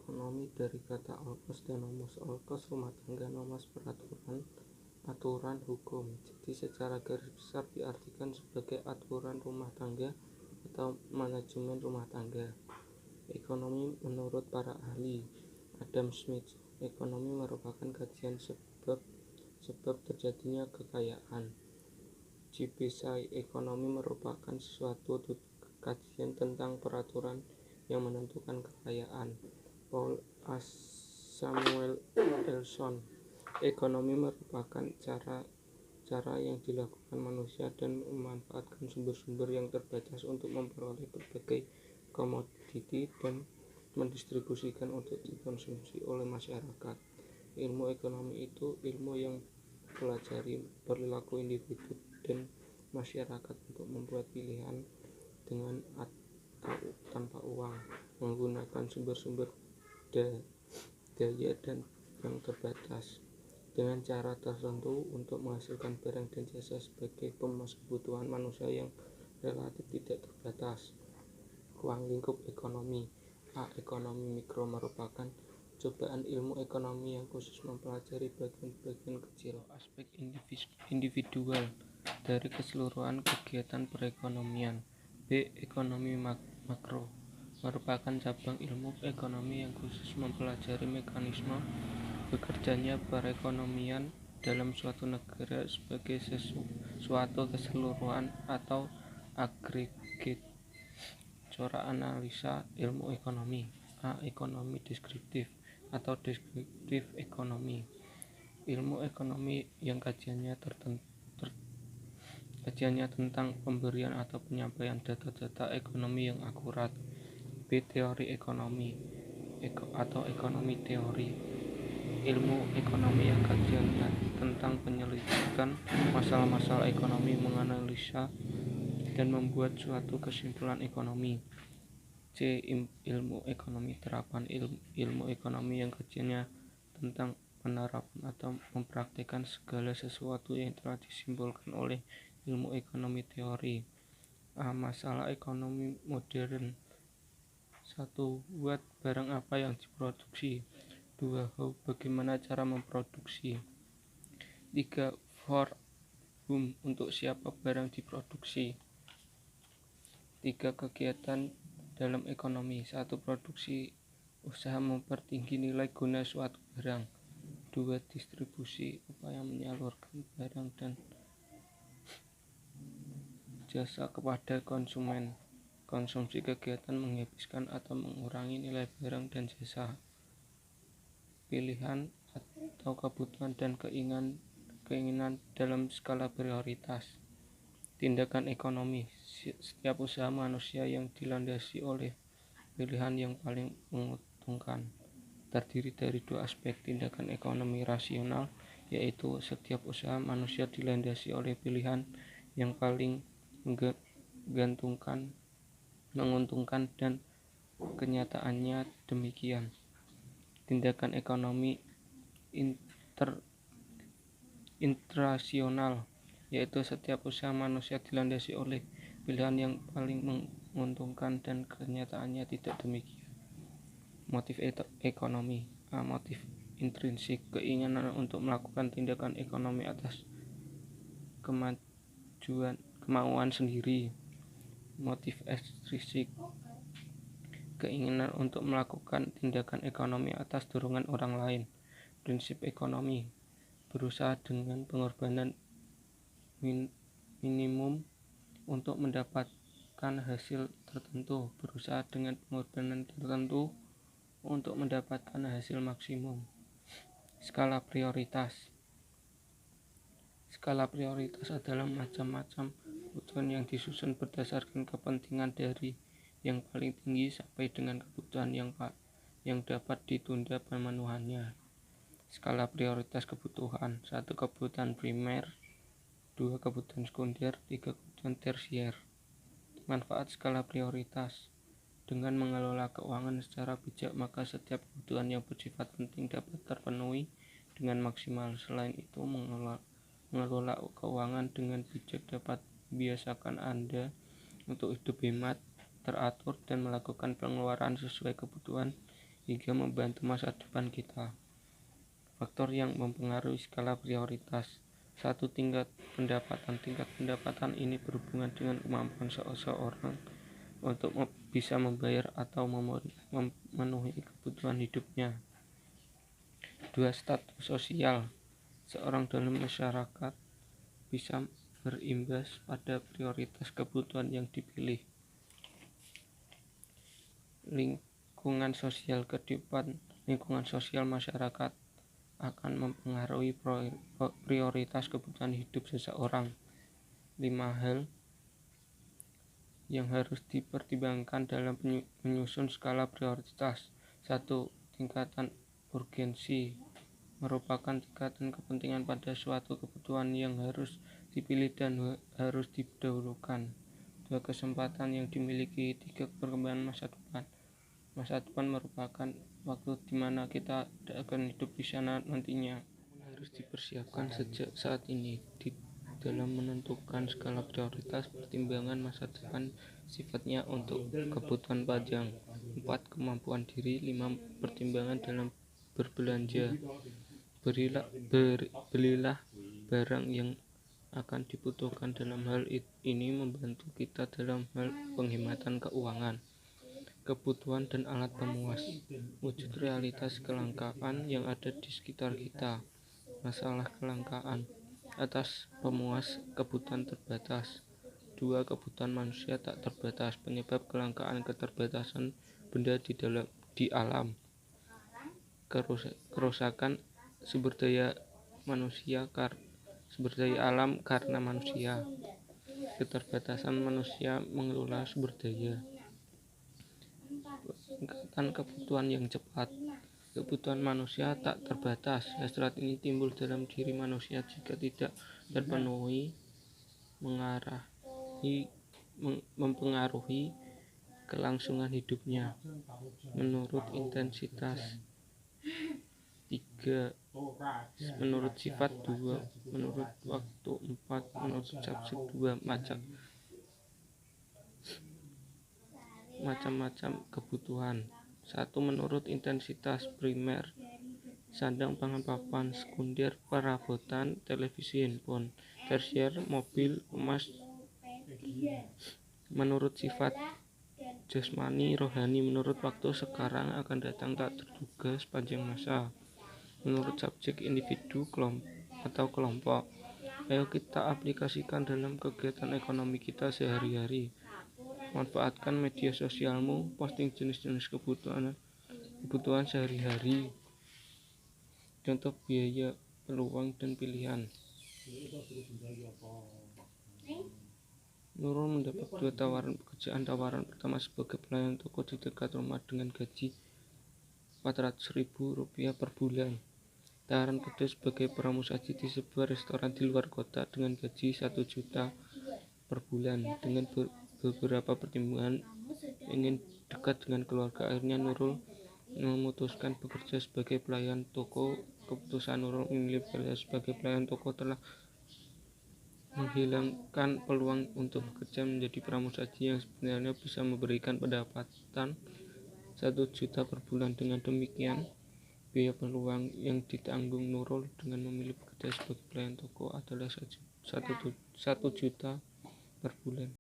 ekonomi dari kata oikos dan nomos. Oikos rumah tangga, nomos peraturan, aturan hukum. Jadi secara garis besar diartikan sebagai aturan rumah tangga atau manajemen rumah tangga. Ekonomi menurut para ahli Adam Smith, ekonomi merupakan kajian sebab terjadinya kekayaan. J.P. Say, ekonomi merupakan suatu kajian tentang peraturan yang menentukan kekayaan. Paul A. Samuel Elson, ekonomi merupakan cara yang dilakukan manusia dan memanfaatkan sumber-sumber yang terbatas untuk memperoleh berbagai komoditi dan mendistribusikan untuk dikonsumsi oleh masyarakat. Ilmu ekonomi itu ilmu yang pelajari perilaku individu dan masyarakat untuk membuat pilihan dengan atau tanpa uang, menggunakan sumber-sumber daya dan yang terbatas dengan cara tertentu untuk menghasilkan barang dan jasa sebagai pemenuh kebutuhan manusia yang relatif tidak terbatas. Ruang lingkup ekonomi. A. Ekonomi mikro merupakan cobaan ilmu ekonomi yang khusus mempelajari bagian-bagian kecil aspek individual dari keseluruhan kegiatan perekonomian. B. Ekonomi makro merupakan cabang ilmu ekonomi yang khusus mempelajari mekanisme bekerjanya perekonomian dalam suatu negara sebagai suatu keseluruhan atau agregat. Cara analisa ilmu ekonomi. A. Ekonomi deskriptif atau deskriptif ekonomi, ilmu ekonomi yang kajiannya tentang pemberian atau penyampaian data-data ekonomi yang akurat. B. Teori ekonomi atau ekonomi teori, ilmu ekonomi yang kajiannya tentang penyelidikan masalah-masalah ekonomi, menganalisa dan membuat suatu kesimpulan ekonomi. C. Ilmu ekonomi terapan, ilmu ekonomi yang kajiannya tentang penerapan atau mempraktikkan segala sesuatu yang telah disimpulkan oleh ilmu ekonomi teori. A. Masalah ekonomi modern. 1. What, barang apa yang diproduksi. 2. How, bagaimana cara memproduksi. 3. For whom, untuk siapa barang diproduksi. 3. Kegiatan dalam ekonomi. 1. Produksi, usaha mempertinggi nilai guna suatu barang. 2. Distribusi, upaya menyalurkan barang dan jasa kepada konsumen. Konsumsi, kegiatan menghabiskan atau mengurangi nilai barang dan jasa. Pilihan atau kebutuhan dan keinginan dalam skala prioritas. Tindakan ekonomi, setiap usaha manusia yang dilandasi oleh pilihan yang paling menguntungkan. Terdiri dari 2 aspek. Tindakan ekonomi rasional, yaitu setiap usaha manusia dilandasi oleh pilihan yang paling menguntungkan dan kenyataannya demikian. Tindakan ekonomi intrasional, yaitu setiap usaha manusia dilandasi oleh pilihan yang paling menguntungkan dan kenyataannya tidak demikian. Motif ekonomi. A. Motif intrinsik, keinginan untuk melakukan tindakan ekonomi atas kemauan sendiri. Motif ekstrinsik, keinginan untuk melakukan tindakan ekonomi atas dorongan orang lain. Prinsip ekonomi, berusaha dengan pengorbanan minimum untuk mendapatkan hasil tertentu. Berusaha dengan pengorbanan tertentu untuk mendapatkan hasil maksimum. Skala prioritas. Skala prioritas adalah macam-macam kebutuhan yang disusun berdasarkan kepentingan dari yang paling tinggi sampai dengan kebutuhan yang dapat ditunda pemenuhannya. Skala prioritas kebutuhan. 1. Kebutuhan primer. 2. Kebutuhan sekunder. 3. Kebutuhan tersier. Manfaat skala prioritas. Dengan mengelola keuangan secara bijak, maka setiap kebutuhan yang bersifat penting dapat terpenuhi dengan maksimal. Selain itu, mengelola keuangan dengan bijak dapat membiasakan Anda untuk hidup hemat, teratur, dan melakukan pengeluaran sesuai kebutuhan hingga membantu masa depan kita. Faktor yang mempengaruhi skala prioritas. 1. Tingkat pendapatan. Tingkat pendapatan ini berhubungan dengan kemampuan seseorang untuk bisa membayar atau memenuhi kebutuhan hidupnya. 2. Status sosial. Seorang dalam masyarakat bisa berimbas pada prioritas kebutuhan yang dipilih. Lingkungan sosial. Kehidupan lingkungan sosial masyarakat akan mempengaruhi prioritas kebutuhan hidup seseorang. 5 hal yang harus dipertimbangkan dalam menyusun skala prioritas. 1. Tingkatan urgensi merupakan tingkatan kepentingan pada suatu kebutuhan yang harus dipilih dan harus didahulukan. 2. Kesempatan yang dimiliki. 3. Perkembangan masa depan. Masa depan merupakan waktu di mana kita akan hidup di sana nantinya. Harus dipersiapkan sejak saat ini. Di dalam menentukan skala prioritas, pertimbangan masa depan sifatnya untuk kebutuhan panjang. 4. Kemampuan diri. 5. Pertimbangan dalam berbelanja. Belilah barang yang akan dibutuhkan. Dalam hal ini membantu kita dalam hal penghematan keuangan. Kebutuhan dan alat pemuas. Wujud realitas kelangkaan yang ada di sekitar kita. Masalah kelangkaan. Atas pemuas kebutuhan terbatas. 2. Kebutuhan manusia tak terbatas. Penyebab kelangkaan keterbatasan benda di alam. Kerusakan sumber daya alam karena manusia. Keterbatasan manusia mengelola sumber daya. Peningkatan kebutuhan yang cepat. Kebutuhan manusia tak terbatas. Hasrat ini timbul dalam diri manusia jika tidak terpenuhi, mempengaruhi kelangsungan hidupnya. Menurut intensitas. 3. Menurut sifat. 2. Menurut waktu. 4. Menurut subjek. 2. Macam-macam kebutuhan. 1. Menurut intensitas. Primer, sandang pangan papan. Sekunder, perabotan, televisi, handphone. Tersier, mobil, emas. Menurut sifat jasmani, rohani. Menurut waktu, sekarang, akan datang, tak terduga, sepanjang masa. Menurut subjek, individu, kelompok. Ayo kita aplikasikan dalam kegiatan ekonomi kita sehari-hari. Manfaatkan media sosialmu, posting jenis-jenis kebutuhan sehari-hari. Contoh biaya, peluang, dan pilihan. Nurul mendapat 2 tawaran pekerjaan. Tawaran pertama sebagai pelayan toko di dekat rumah dengan gaji Rp400.000 per bulan. Tawaran kedua sebagai pramusaji di sebuah restoran di luar kota dengan gaji 1 juta per bulan. Dengan beberapa pertimbangan ingin dekat dengan keluarga, akhirnya Nurul memutuskan bekerja sebagai pelayan toko. Keputusan Nurul memilih bekerja sebagai pelayan toko telah menghilangkan peluang untuk bekerja menjadi pramusaji yang sebenarnya bisa memberikan pendapatan 1 juta per bulan. Dengan demikian, biaya peluang yang ditanggung Nurul dengan memilih bekerja sebagai pelayan toko adalah 1 juta per bulan.